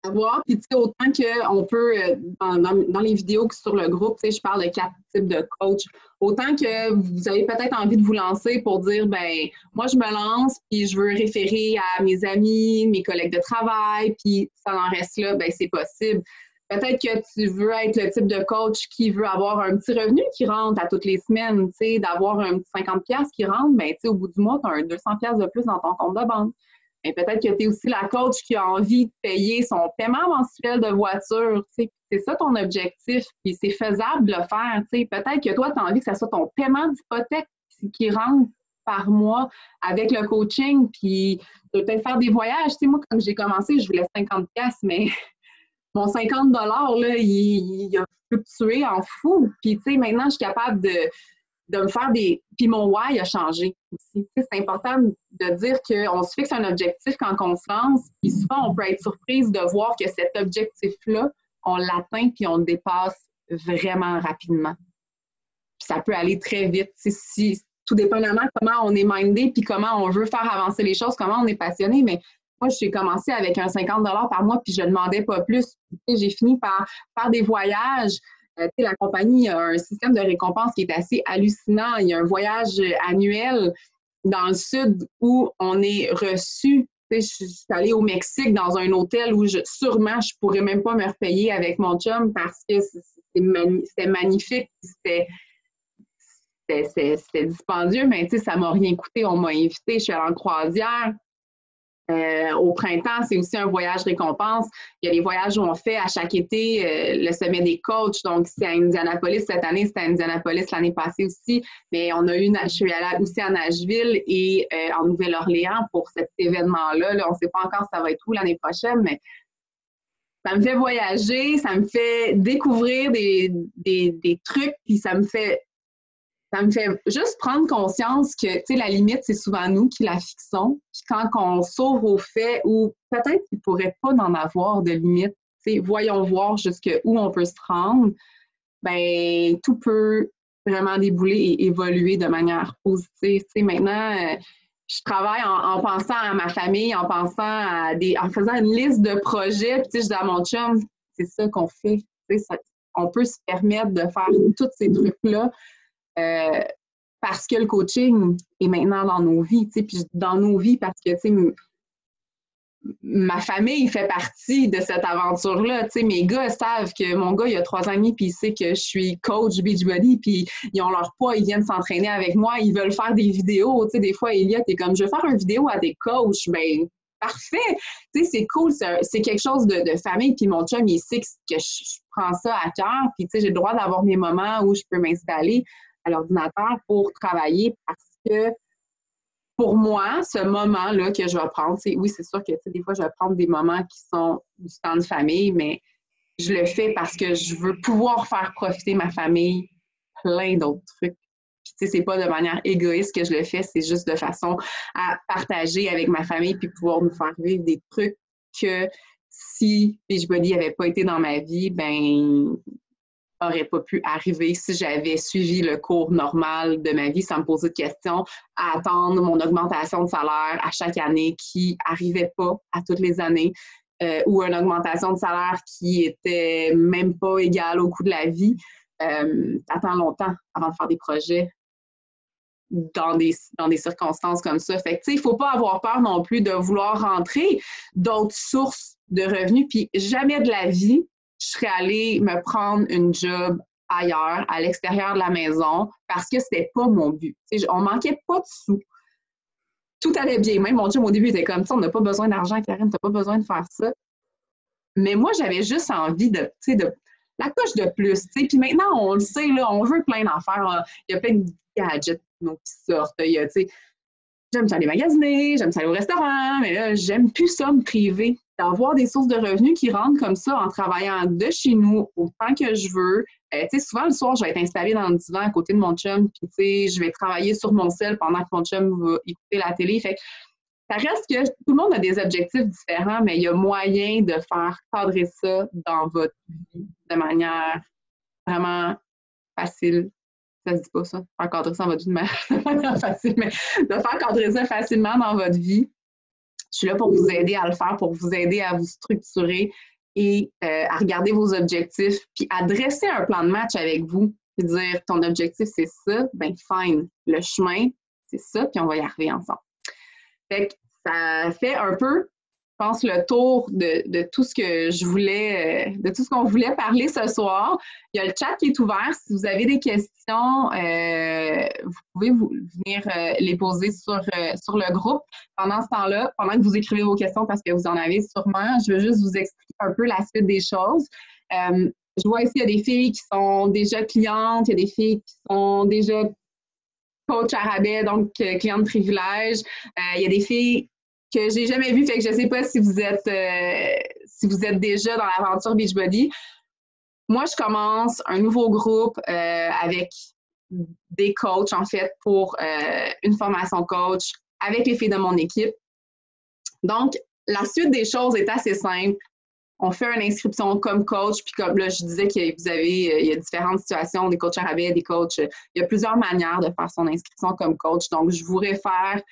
à voir. Puis, tu sais, autant qu'on peut, dans les vidéos sur le groupe, tu sais, je parle de 4 types de coach. Autant que vous avez peut-être envie de vous lancer pour dire, ben moi, je me lance, puis je veux référer à mes amis, mes collègues de travail, puis ça en reste là, ben c'est possible. Peut-être que tu veux être le type de coach qui veut avoir un petit revenu qui rentre à toutes les semaines, tu sais, d'avoir un petit 50$ qui rentre, ben tu sais, au bout du mois, tu as un 200$ de plus dans ton compte de banque. Et peut-être que tu es aussi la coach qui a envie de payer son paiement mensuel de voiture, tu sais, c'est ça ton objectif, puis c'est faisable de le faire, tu sais. Peut-être que toi, tu as envie que ça soit ton paiement d'hypothèque qui rentre par mois avec le coaching, puis tu peux peut-être faire des voyages. Tu sais, moi, quand j'ai commencé, je voulais 50$, mais mon 50 là, il a fluctué en fou. Puis, tu sais, maintenant, je suis capable de me faire des... Puis mon why a changé aussi. C'est important de dire qu'on se fixe un objectif quand on se lance, puis souvent, on peut être surprise de voir que cet objectif-là, on l'atteint puis on le dépasse vraiment rapidement. Puis ça peut aller très vite. Tout dépendamment comment on est mindé puis comment on veut faire avancer les choses, comment on est passionné, mais moi, j'ai commencé avec un 50 par mois puis je ne demandais pas plus. J'ai fini par faire des voyages. La compagnie a un système de récompense qui est assez hallucinant. Il y a un voyage annuel dans le sud où on est reçu. Je suis allée au Mexique dans un hôtel où sûrement je ne pourrais même pas me repayer avec mon chum parce que c'était magnifique. C'était dispendieux, mais ça ne m'a rien coûté. On m'a invité, je suis allée en croisière. Au printemps, c'est aussi un voyage récompense. Il y a les voyages où on fait à chaque été le sommet des coachs. Donc, c'est à Indianapolis cette année, c'était à Indianapolis l'année passée aussi. Mais je suis allée aussi à Nashville et en Nouvelle-Orléans pour cet événement-là. Là, on ne sait pas encore ça va être où l'année prochaine, mais ça me fait voyager, ça me fait découvrir des trucs, puis ça me fait juste prendre conscience que, tu sais, la limite, c'est souvent nous qui la fixons. Puis quand on s'ouvre au fait où peut-être qu'il ne pourrait pas en avoir de limite, tu sais, voyons voir jusqu'où on peut se rendre, bien, tout peut vraiment débouler et évoluer de manière positive. Tu sais, maintenant, je travaille en pensant à ma famille, en faisant une liste de projets. Puis, tu sais, je dis à mon chum, c'est ça qu'on fait. Tu sais, on peut se permettre de faire tous ces trucs-là. Parce que le coaching est maintenant dans nos vies, tu sais, puis dans nos vies parce que, tu sais, ma famille fait partie de cette aventure-là, tu sais, mes gars savent que mon gars, il a 3 ans et demi, puis il sait que je suis coach Beachbody, puis ils ont leur poids, ils viennent s'entraîner avec moi, ils veulent faire des vidéos, tu sais, des fois, Elliot est comme, je veux faire une vidéo à des coachs, ben parfait, tu sais, c'est cool, c'est quelque chose de famille, puis mon chum, il sait que je prends ça à cœur, puis tu sais, j'ai le droit d'avoir mes moments où je peux m'installer à l'ordinateur pour travailler parce que pour moi, ce moment-là que je vais prendre, oui, c'est sûr que des fois, je vais prendre des moments qui sont du temps de famille, mais je le fais parce que je veux pouvoir faire profiter ma famille plein d'autres trucs. Puis, tu sais, c'est pas de manière égoïste que je le fais, c'est juste de façon à partager avec ma famille puis pouvoir nous faire vivre des trucs que si Beachbody n'avait pas été dans ma vie, ben n'aurait pas pu arriver si j'avais suivi le cours normal de ma vie sans me poser de questions, à attendre mon augmentation de salaire à chaque année qui n'arrivait pas à toutes les années, ou une augmentation de salaire qui était même pas égale au coût de la vie. T'attends longtemps avant de faire des projets dans des circonstances comme ça. Fait que, tu sais, il ne faut pas avoir peur non plus de vouloir rentrer d'autres sources de revenus, puis jamais de la vie je serais allée me prendre une job ailleurs, à l'extérieur de la maison, parce que c'était pas mon but. T'sais, on manquait pas de sous. Tout allait bien. Même mon chum, au début, était comme ça, on n'a pas besoin d'argent, Karine, tu n'as pas besoin de faire ça. Mais moi, j'avais juste envie de la coche de plus. Puis maintenant, on le sait, là, on veut plein d'affaires. Il y a plein de gadgets qui sortent. J'aime ça aller magasiner, j'aime ça aller au restaurant, mais là, j'aime plus ça me priver. D'avoir des sources de revenus qui rentrent comme ça en travaillant de chez nous autant que je veux. Souvent, le soir, je vais être installée dans le divan à côté de mon chum, puis je vais travailler sur mon cell pendant que mon chum va écouter la télé. Fait que ça reste que tout le monde a des objectifs différents, mais il y a moyen de faire cadrer ça dans votre vie de manière vraiment facile. Ça se dit pas ça, faire cadrer ça dans votre vie de manière facile, mais de faire cadrer ça facilement dans votre vie. Je suis là pour vous aider à le faire, pour vous aider à vous structurer et à regarder vos objectifs, puis à dresser un plan de match avec vous, puis dire ton objectif c'est ça, ben fine, le chemin c'est ça, puis on va y arriver ensemble. Fait que ça fait un peu, je pense, le tour de tout ce que je voulais, de tout ce qu'on voulait parler ce soir. Il y a le chat qui est ouvert. Si vous avez des questions, vous pouvez venir les poser sur le groupe. Pendant ce temps-là, pendant que vous écrivez vos questions, parce que vous en avez sûrement, je veux juste vous expliquer un peu la suite des choses. Je vois ici, il y a des filles qui sont déjà clientes, il y a des filles qui sont déjà coach à rabais, donc clientes privilèges. Il y a des filles que j'ai jamais vu, fait que je sais pas si vous êtes déjà dans l'aventure Beachbody. Moi, je commence un nouveau groupe avec des coachs, en fait, pour une formation coach avec les filles de mon équipe. Donc, la suite des choses est assez simple. On fait une inscription comme coach, puis comme là, je disais qu'il y a différentes situations, des coachs à rabais, des coachs, il y a plusieurs manières de faire son inscription comme coach. Donc, je vous réfère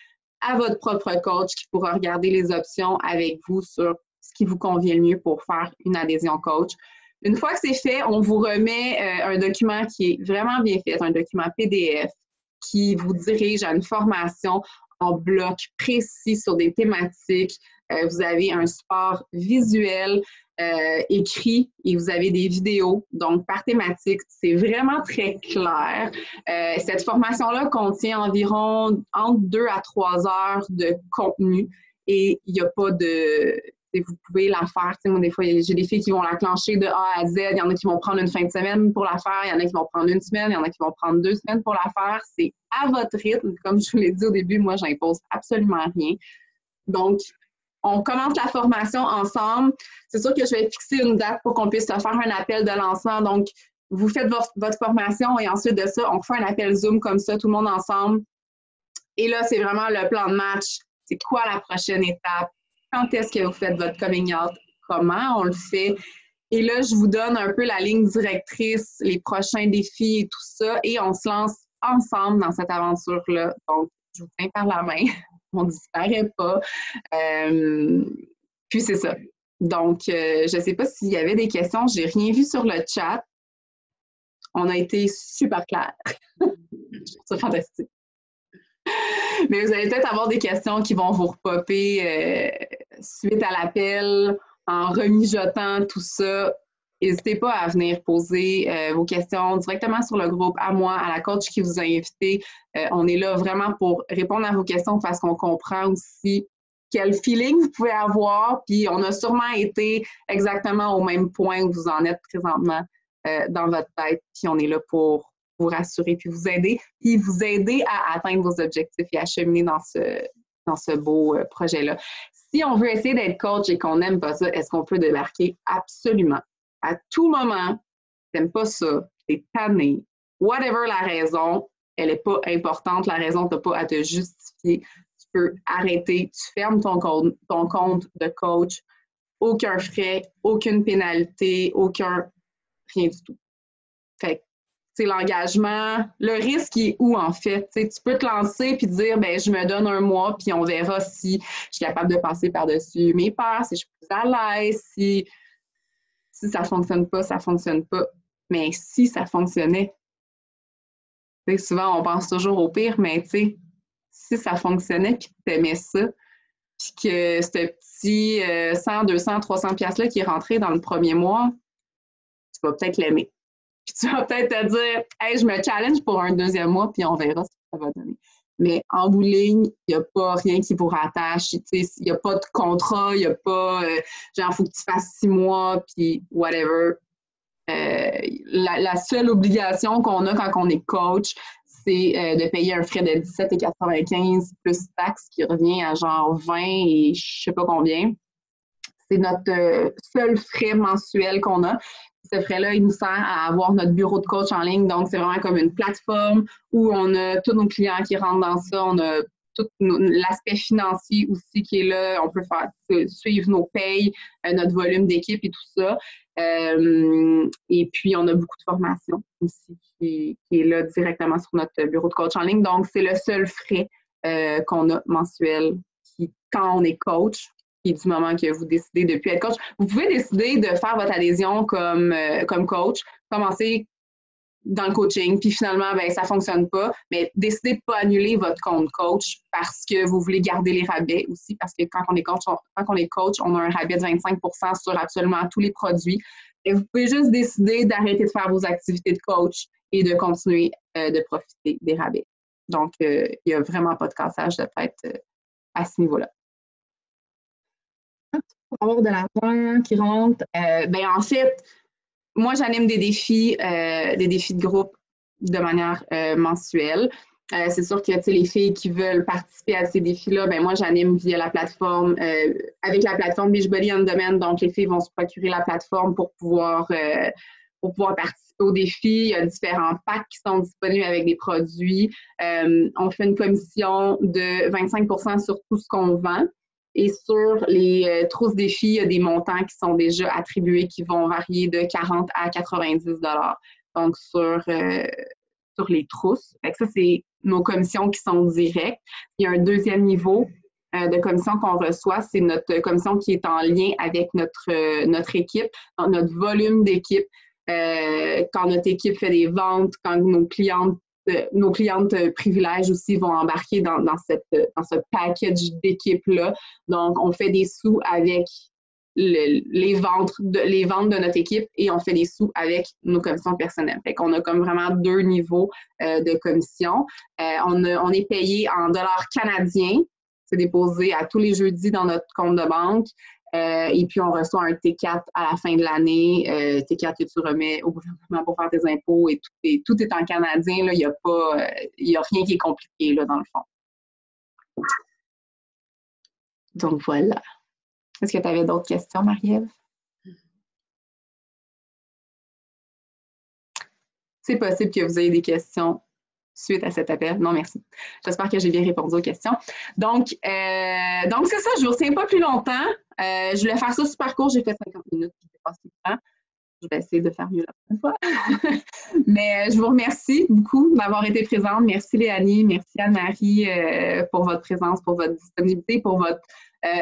à votre propre coach qui pourra regarder les options avec vous sur ce qui vous convient le mieux pour faire une adhésion coach. Une fois que c'est fait, on vous remet un document qui est vraiment bien fait, un document PDF qui vous dirige à une formation en bloc précis sur des thématiques. Vous avez un support visuel écrit et vous avez des vidéos, donc par thématique. C'est vraiment très clair. Cette formation-là contient environ entre 2 à 3 heures de contenu et il n'y a pas de... Vous pouvez la faire. Moi, des fois, j'ai des filles qui vont la clencher de A à Z. Il y en a qui vont prendre une fin de semaine pour la faire. Il y en a qui vont prendre une semaine. Il y en a qui vont prendre 2 semaines pour la faire. C'est à votre rythme. Comme je vous l'ai dit au début, moi, j'impose absolument rien. Donc, on commence la formation ensemble. C'est sûr que je vais fixer une date pour qu'on puisse faire un appel de lancement. Donc, vous faites votre formation et ensuite de ça, on fait un appel Zoom comme ça, tout le monde ensemble. Et là, c'est vraiment le plan de match. C'est quoi la prochaine étape? Quand est-ce que vous faites votre coming out? Comment on le fait? Et là, je vous donne un peu la ligne directrice, les prochains défis et tout ça. Et on se lance ensemble dans cette aventure-là. Donc, je vous tiens par la main. On ne disparaît pas. Puis, c'est ça. Donc, je ne sais pas s'il y avait des questions. Je n'ai rien vu sur le chat. On a été super clairs. C'est fantastique. Mais vous allez peut-être avoir des questions qui vont vous repopper suite à l'appel, en remijotant tout ça. N'hésitez pas à venir poser vos questions directement sur le groupe, à moi, à la coach qui vous a invité. On est là vraiment pour répondre à vos questions parce qu'on comprend aussi quel feeling vous pouvez avoir. Puis on a sûrement été exactement au même point où vous en êtes présentement dans votre tête. Puis on est là pour vous rassurer, puis vous aider à atteindre vos objectifs et à cheminer dans ce beau projet-là. Si on veut essayer d'être coach et qu'on n'aime pas ça, est-ce qu'on peut débarquer? Absolument. À tout moment, tu n'aimes pas ça, tu es tanné, whatever la raison, elle n'est pas importante, la raison, tu n'as pas à te justifier. Tu peux arrêter, tu fermes ton compte de coach, aucun frais, aucune pénalité, rien du tout. Fait que c'est l'engagement. Le risque, il est où, en fait? Tu peux te lancer puis te dire, ben je me donne un mois puis on verra si je suis capable de passer par-dessus mes peurs, si je suis plus à l'aise, si ça ne fonctionne pas, ça ne fonctionne pas. Mais si ça fonctionnait, souvent, on pense toujours au pire, mais si ça fonctionnait puis que tu aimais ça, puis que ce petit 100, 200, 300 $-là qui est rentré dans le premier mois, tu vas peut-être l'aimer. Puis tu vas peut-être te dire, hey, je me challenge pour un deuxième mois, puis on verra ce que ça va donner. Mais en bout de ligne, il n'y a pas rien qui vous rattache. Il n'y a pas de contrat, il n'y a pas genre, il faut que tu fasses 6 mois, puis whatever. La seule obligation qu'on a quand on est coach, c'est de payer un frais de 17,95 plus taxe qui revient à genre 20 et je sais pas combien. C'est notre seul frais mensuel qu'on a. Ce frais-là, il nous sert à avoir notre bureau de coach en ligne. Donc, c'est vraiment comme une plateforme où on a tous nos clients qui rentrent dans ça. On a tout l'aspect financier aussi qui est là. On peut suivre nos payes, notre volume d'équipe et tout ça. Et puis, on a beaucoup de formation aussi qui est là directement sur notre bureau de coach en ligne. Donc, c'est le seul frais qu'on a mensuel quand on est coach. Et du moment que vous décidez de ne plus être coach, vous pouvez décider de faire votre adhésion comme coach, commencer dans le coaching, puis finalement, ben ça ne fonctionne pas, mais décidez de ne pas annuler votre compte coach parce que vous voulez garder les rabais aussi, parce que quand on est coach, on a un rabais de 25 % sur absolument tous les produits. Et vous pouvez juste décider d'arrêter de faire vos activités de coach et de continuer de profiter des rabais. Donc, il n'y a vraiment pas de cassage de tête à ce niveau-là. Pour avoir de l'argent qui rentre, en fait, moi, j'anime des défis de groupe de manière mensuelle. C'est sûr que les filles qui veulent participer à ces défis-là, ben moi, j'anime via la plateforme, avec la plateforme Beachbody on Demand. Donc, les filles vont se procurer la plateforme pour pouvoir participer au défi. Il y a différents packs qui sont disponibles avec des produits. On fait une commission de 25% sur tout ce qu'on vend. Et sur les trousses défis, il y a des montants qui sont déjà attribués qui vont varier de 40 à 90 $. Donc, sur les trousses. Fait que ça, c'est nos commissions qui sont directes. Il y a un deuxième niveau de commission qu'on reçoit, c'est notre commission qui est en lien avec notre équipe, notre volume d'équipe. Quand notre équipe fait des ventes, quand nos clientes privilèges aussi vont embarquer dans ce package d'équipe-là. Donc, on fait des sous avec les ventes de notre équipe et on fait des sous avec nos commissions personnelles. Fait qu'on a comme vraiment 2 niveaux de commission. On est payé en dollars canadiens. C'est déposé à tous les jeudis dans notre compte de banque. Et puis, on reçoit un T4 à la fin de l'année. T4 que tu remets au gouvernement pour faire tes impôts et tout est en canadien. Là. Il n'y a rien qui est compliqué là, dans le fond. Donc, voilà. Est-ce que tu avais d'autres questions, Marie-Ève? C'est possible que vous ayez des questions suite à cet appel. Non, merci. J'espère que j'ai bien répondu aux questions. Donc c'est ça, je ne vous retiens pas plus longtemps. Je voulais faire ça super court. J'ai fait 50 minutes. Je sais pas ce temps. Je vais essayer de faire mieux la prochaine fois. Mais je vous remercie beaucoup d'avoir été présente. Merci Léanie, merci Anne-Marie pour votre présence, pour votre disponibilité, pour votre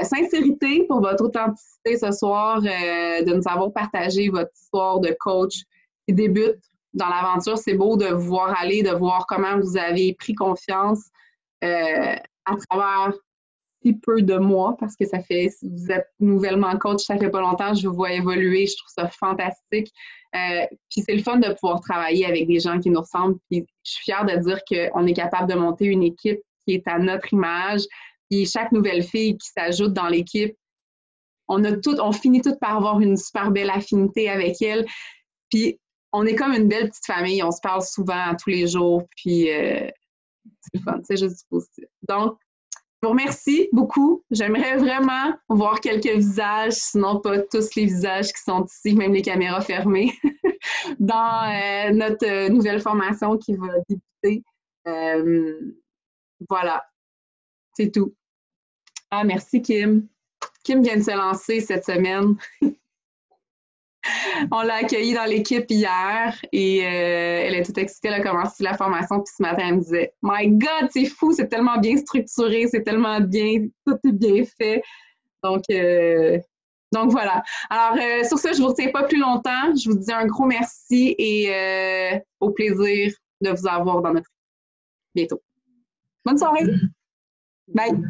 sincérité, pour votre authenticité ce soir, de nous avoir partagé votre histoire de coach qui débute dans l'aventure. C'est beau de vous voir aller, de voir comment vous avez pris confiance à travers si peu de mois, parce que vous êtes nouvellement coach, ça fait pas longtemps, je vous vois évoluer, je trouve ça fantastique. Puis c'est le fun de pouvoir travailler avec des gens qui nous ressemblent. Puis je suis fière de dire qu'on est capable de monter une équipe qui est à notre image. Puis chaque nouvelle fille qui s'ajoute dans l'équipe, on finit toutes par avoir une super belle affinité avec elle. Puis on est comme une belle petite famille, on se parle souvent tous les jours, puis c'est le fun, c'est juste du positif. Donc, je vous remercie beaucoup. J'aimerais vraiment voir quelques visages, sinon pas tous les visages qui sont ici, même les caméras fermées, dans notre nouvelle formation qui va débuter. Voilà, c'est tout. Ah, merci Kim. Kim vient de se lancer cette semaine. On l'a accueillie dans l'équipe hier et elle est toute excitée. Elle a commencé la formation, puis ce matin, elle me disait « My God, c'est fou, c'est tellement bien structuré, c'est tellement bien, tout est bien fait. » Donc voilà. Alors, sur ce, je ne vous retiens pas plus longtemps. Je vous dis un gros merci et au plaisir de vous avoir dans notre bientôt. Bonne soirée! Bye!